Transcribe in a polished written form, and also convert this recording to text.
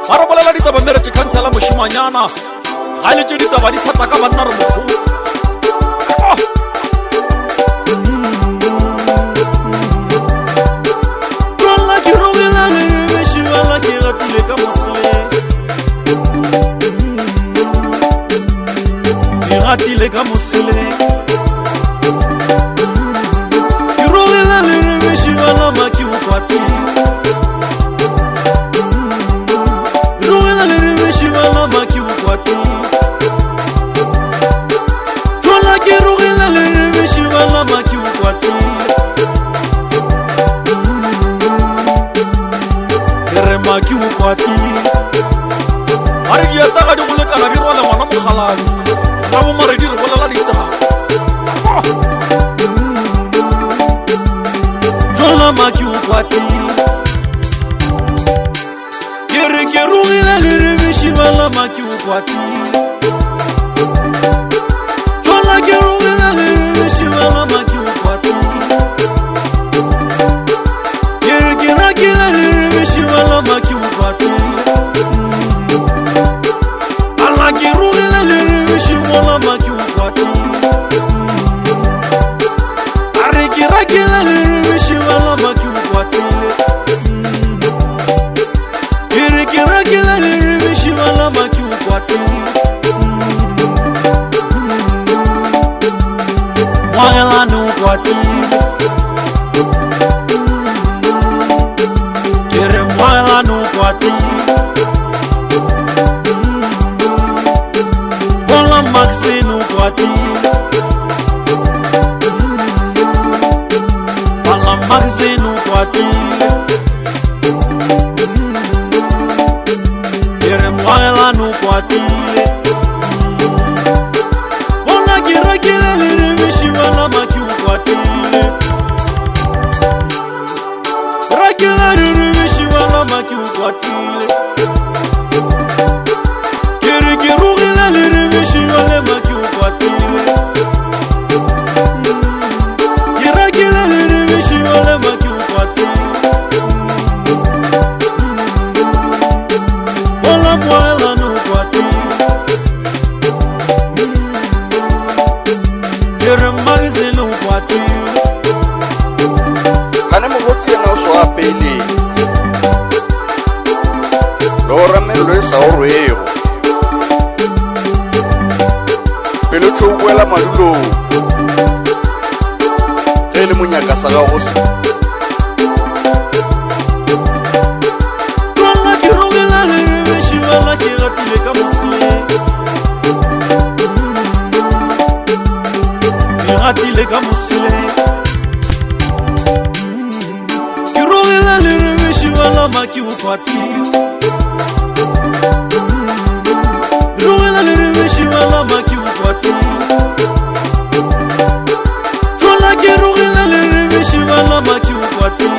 Bara bolela ditaba mere tse kansela moshimanyana ga le tse ditaba di sata ka banna re mogolo. Tlola ke robela le meshibala ke ratile ka mosle. Ke ratile ka mosle. Ke robela le meshibala ma ke ukwatile. Maki ukwati ari ya taga di gole kana di rwala ngwana mogalane ga bo mare di re bolela ditaba jona maki ukwati ke rugile le re meshibala maki ukwati jona ke rugile le re meshibala maki ukwati ke rakile le re meshibala maki ukwati ala ke rugile le re meshibala maki ukwati are ke rakile le re meshibala maki ukwati ke rakile le re meshibala maki ukwati wala no ukwati wala no kwati wala maxi no kwati wala maxi no kwati wala no kwati wala gira gira le mishi wala maki kwati rakila maki ukwatile kiri rugila liri mishivale maki ukwatile kirakila liri mishivale maki ukwatile wala mwela no ukwatile kiri magazine ukwatile kane mogotsi ena o so apele Lora melo esa orwego Pelo chokwela madulo Gele munyaka sa ga go se Tlola ke rogela le meshibala ke ratile ka mosle Ke ratile ka mosle Ke rogela le meshibala maki ukwatile Rugila le meshibala maki ukwati Tlola ke rugila le meshibala maki ukwati